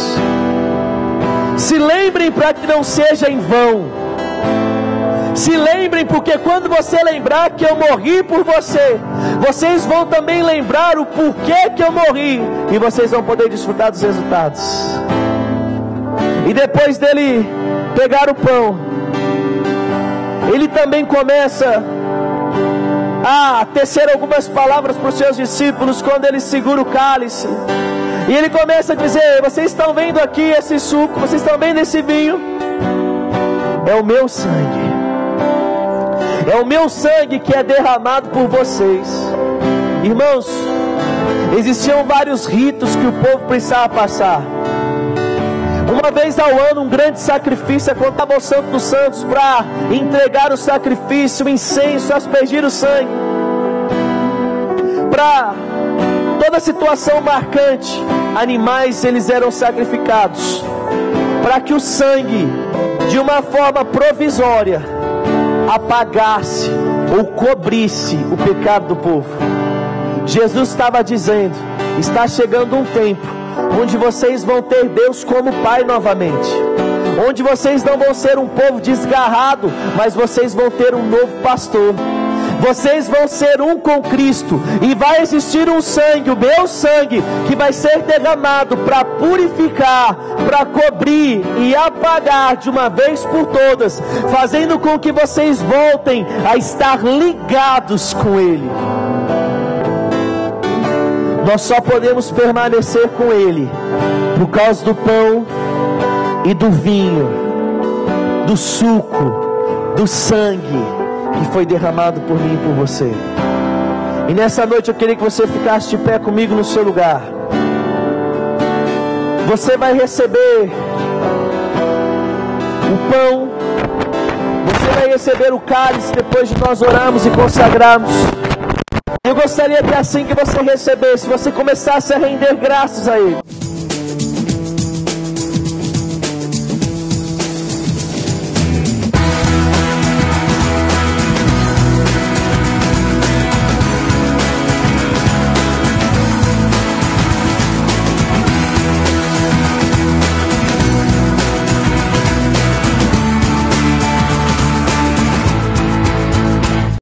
Speaker 1: se lembrem para que não seja em vão, se lembrem, porque quando você lembrar que eu morri por você, vocês vão também lembrar o porquê que eu morri, e vocês vão poder desfrutar dos resultados. E depois dele pegar o pão, ele também começa a tecer algumas palavras para os seus discípulos quando ele segura o cálice. E ele começa a dizer: vocês estão vendo aqui esse suco, vocês estão vendo esse vinho? É o meu sangue. É o meu sangue que é derramado por vocês. Irmãos, existiam vários ritos que o povo precisava passar. Uma vez ao ano, um grande sacrifício aconteceu ao Santo dos Santos para entregar o sacrifício, o incenso, aspergir o sangue. Para toda situação marcante, animais eles eram sacrificados, para que o sangue, de uma forma provisória, apagasse ou cobrisse o pecado do povo. Jesus estava dizendo: está chegando um tempo onde vocês vão ter Deus como Pai novamente, onde vocês não vão ser um povo desgarrado, mas vocês vão ter um novo pastor. Vocês vão ser um com Cristo, e vai existir um sangue, o meu sangue, que vai ser derramado para purificar, para cobrir e apagar de uma vez por todas, fazendo com que vocês voltem a estar ligados com Ele. Nós só podemos permanecer com Ele por causa do pão e do vinho, do suco, do sangue que foi derramado por mim e por você. E nessa noite eu queria que você ficasse de pé comigo no seu lugar. Você vai receber o pão, você vai receber o cálice depois de nós orarmos e consagrarmos. Eu gostaria que assim que você recebesse, você começasse a render graças a Ele.